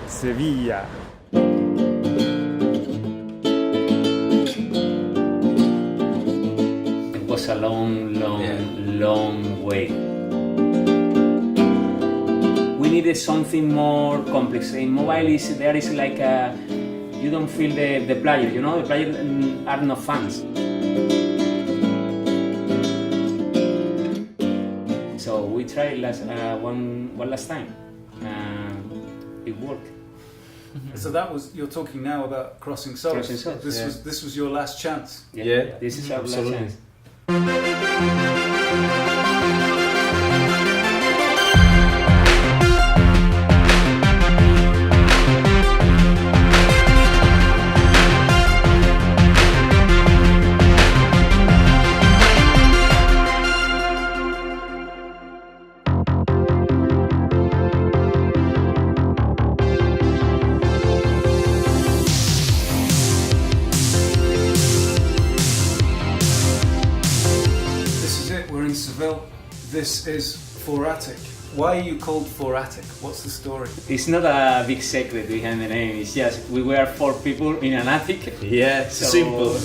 Sevilla. It was a long way. We needed something more complex. In mobile, there is like you don't feel the player, you know, the players are not fans. So we tried one last time. It worked. So that was, you're talking now about Crossing Souls. Crossing Souls, This was your last chance. Yeah. This is our last chance. Seville. This is Fourattic. Why are you called Fourattic? What's the story? It's not a big secret behind the name. It's just we were 4 people in an attic. Yeah, so simple.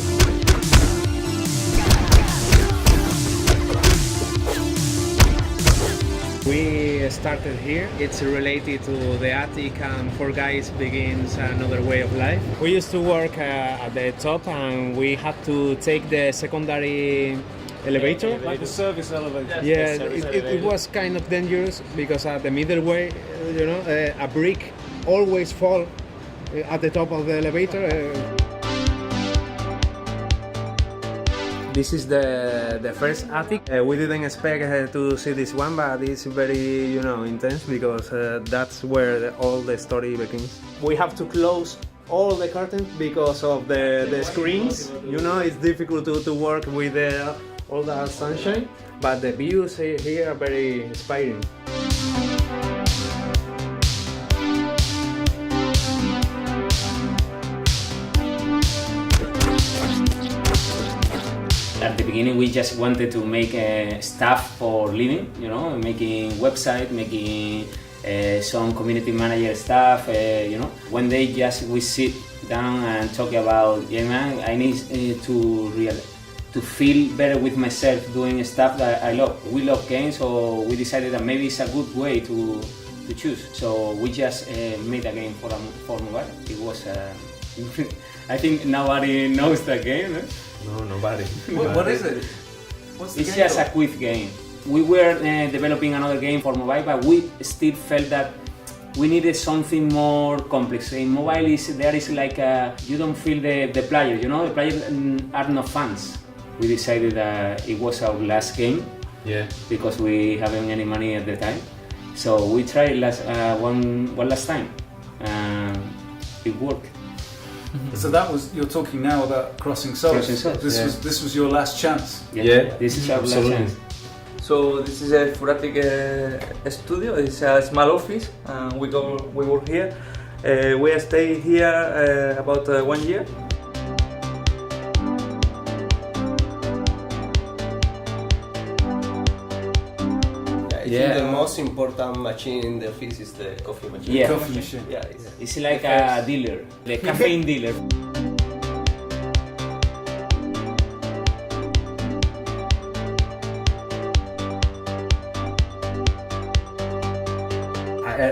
We started here. It's related to the attic, and 4 guys begins another way of life. We used to work at the top, and we had to take the secondary elevator. Like the service elevator. Yeah, it was kind of dangerous because at the middle way, you know, a brick always fall at the top of the elevator. This is the first attic. We didn't expect to see this one, but it's very, you know, intense because that's where all the story begins. We have to close all the curtains because of the screens. You know, it's difficult to work with all that sunshine, but the views here are very inspiring. At the beginning, we just wanted to make stuff for living, you know, making website, making some community manager stuff, you know. One day, we sit down and talk about, yeah, man, I need to feel better with myself doing stuff that I love. We love games, so we decided that maybe it's a good way to choose. So we just made a game for mobile. It was, I think nobody knows the game. Eh? No, nobody. What is it? What's the It's game just a quiz game. We were developing another game for mobile, but we still felt that we needed something more complex. In mobile, there is like you don't feel the players, you know, the players are not fans. We decided that it was our last game, because we haven't any money at the time. So we tried one last time. It worked. So that was, you're talking now about Crossing Souls. Crossing Souls, This was your last chance. Yeah. This is our last chance. So this is a Fourattic studio. It's a small office, and we work here. We stay here about 1 year. I think the most important machine in the office is the coffee machine. Yeah. Coffee machine. Yeah, It's like a dealer, the caffeine dealer.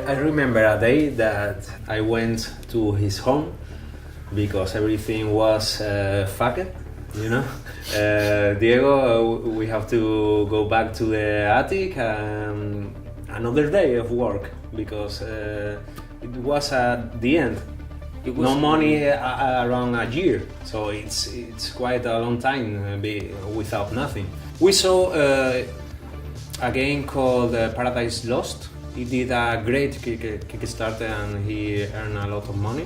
I remember a day that I went to his home because everything was fucked, you know. Diego, we have to go back to the attic. Another day of work because it was at the end. No money around a year, so it's quite a long time without nothing. We saw a game called Paradise Lost. He did a great Kickstarter and he earned a lot of money.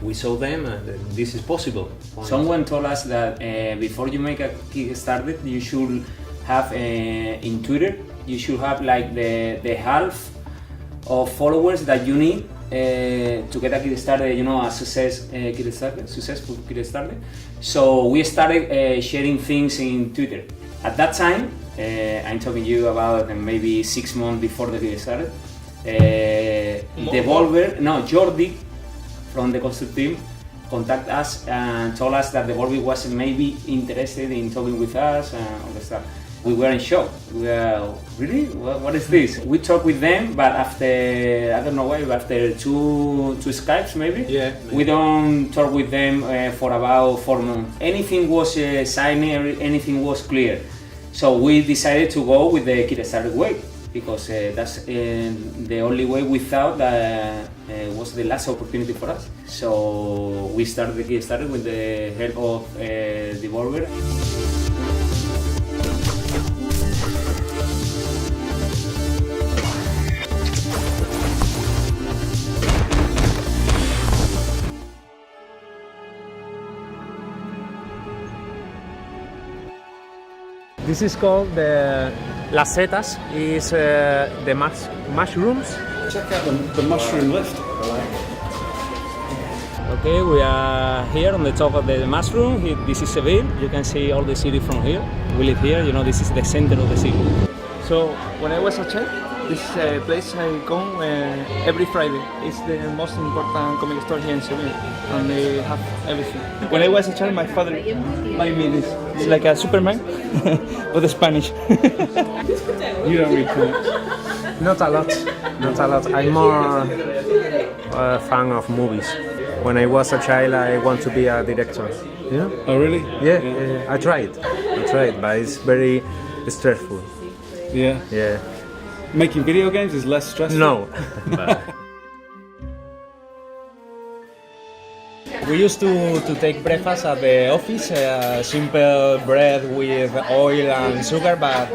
We saw them and this is possible. Someone told us that before you make a Kickstarter, you should have in Twitter, you should have like the half of followers that you need to get a Kickstarter, you know, a successful Kickstarter. So we started sharing things in Twitter. At that time, I'm talking to you about maybe 6 months before the Kickstarter, Jordi from the construct team contacted us and told us that Devolver was maybe interested in talking with us and all the stuff. We were in shock. We were, really? What is this? We talked with them, but after, I don't know why, after two Skypes maybe, we don't talk with them for about 4 months. Anything was signed, anything was clear. So we decided to go with the Kickstarter way, because that's the only way we thought that was the last opportunity for us. So we started the Kickstarter with the help of Devolver. This is called the Las Setas, is the mushrooms. Check out the mushroom lift. Okay, we are here on the top of the mushroom. This is Seville. You can see all the city from here. We live here, you know, this is the center of the city. So when I was a child, this is a place I come every Friday. It's the most important comic store here in Seville, and they have everything. When I was a child, my father bought me this. It's like a Superman, but Spanish. You don't read comics? Not a lot, not a lot. I'm more a fan of movies. When I was a child, I want to be a director. You know? Oh, really? Yeah. I tried, but it's very stressful. Yeah. Yeah. Making video games is less stressful? No. We used to take breakfast at the office, simple bread with oil and sugar, but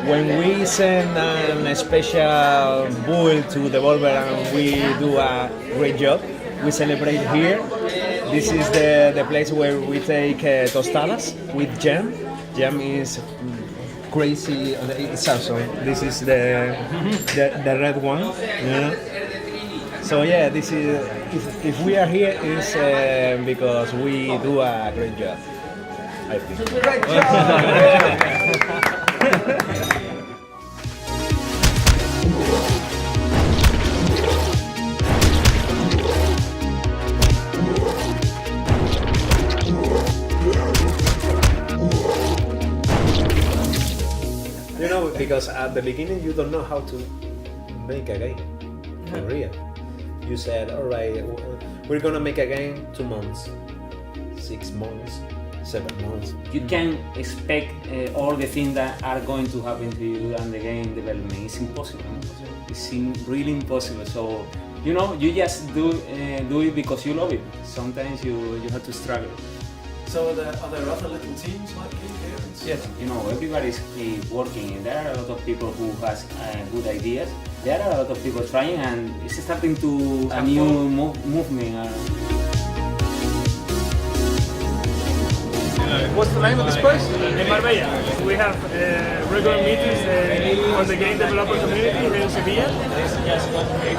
when we send a special bull to Devolver and we do a great job, we celebrate here. This is the place where we take tostadas with jam. Jam is crazy, it's awesome. This is the red one. Yeah. So yeah, this is if we are here is because we do a great job, I think. Great job! You know, because at the beginning you don't know how to make a game for real. You said, all right, we're gonna make a game 2 months, 6 months, 7 months. You can expect all the things that are going to happen to you and the game development. It's impossible. It's really impossible. So, you know, you just do it because you love it. Sometimes you have to struggle. So are there other little teams like you here? Yes, you know, everybody's working. There are a lot of people who has good ideas. There are a lot of people trying, and it's starting to a new movement. What's the name of this place? In Marbella. We have regular meetings for the game developer community here in Sevilla.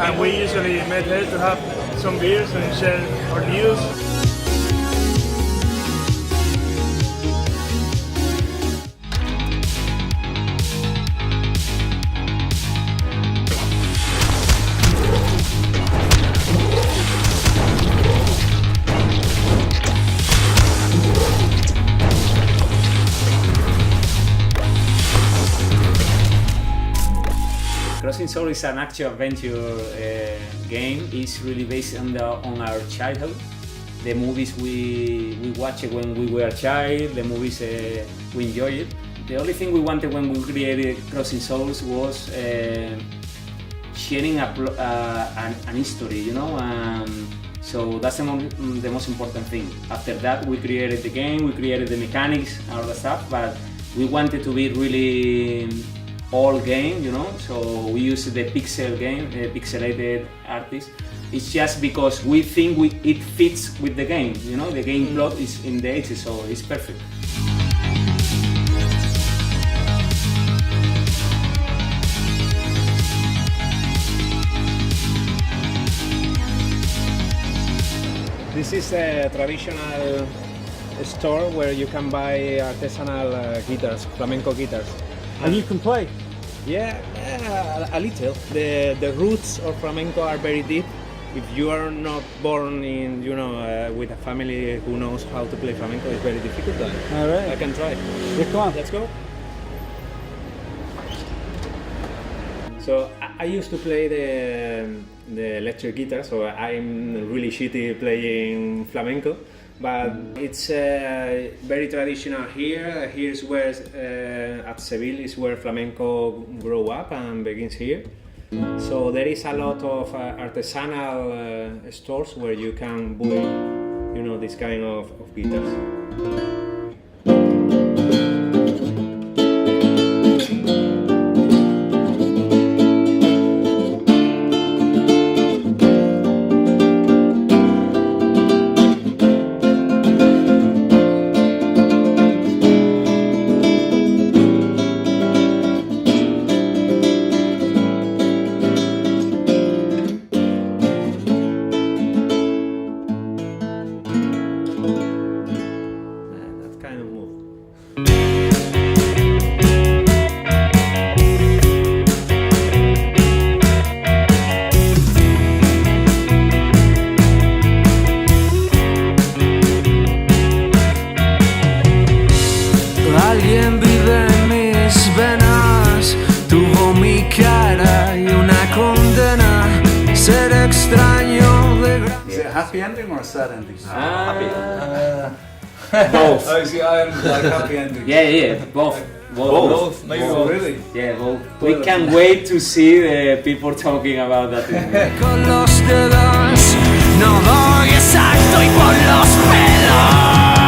And we usually meet here to have some beers and share our news. Crossing Souls is an action-adventure game. It's really based on our childhood. The movies we watched when we were a child, the movies we enjoyed it. The only thing we wanted when we created Crossing Souls was sharing an history, you know. So that's the most important thing. After that, we created the game, we created the mechanics and all that stuff, but we wanted to be really all game, you know, so we use the pixel game, pixelated artist. It's just because we think it fits with the game, you know, the game plot is in the 80s, so it's perfect. This is a traditional store where you can buy artisanal guitars, flamenco guitars. And you can play? Yeah, a little. The roots of flamenco are very deep. If you are not born in, with a family who knows how to play flamenco, it's very difficult. All right. I can try. Yeah, come on. Let's go. So I used to play the electric guitar, so I'm really shitty playing flamenco. But it's very traditional here. Here's where, at Seville, is where flamenco grew up and begins here. So there is a lot of artisanal stores where you can buy, this kind of guitars. Alguien vive en mis venas, tuvo mi cara y una condena, ser extraño de gran... Is it a happy ending or a sad ending? Both. Oh, see, I am like happy ending. Yeah, both. Both. Maybe both. Really? Yeah, both. We can't wait to see the people talking about that. Con los dedos, no doy exacto y por los pelos.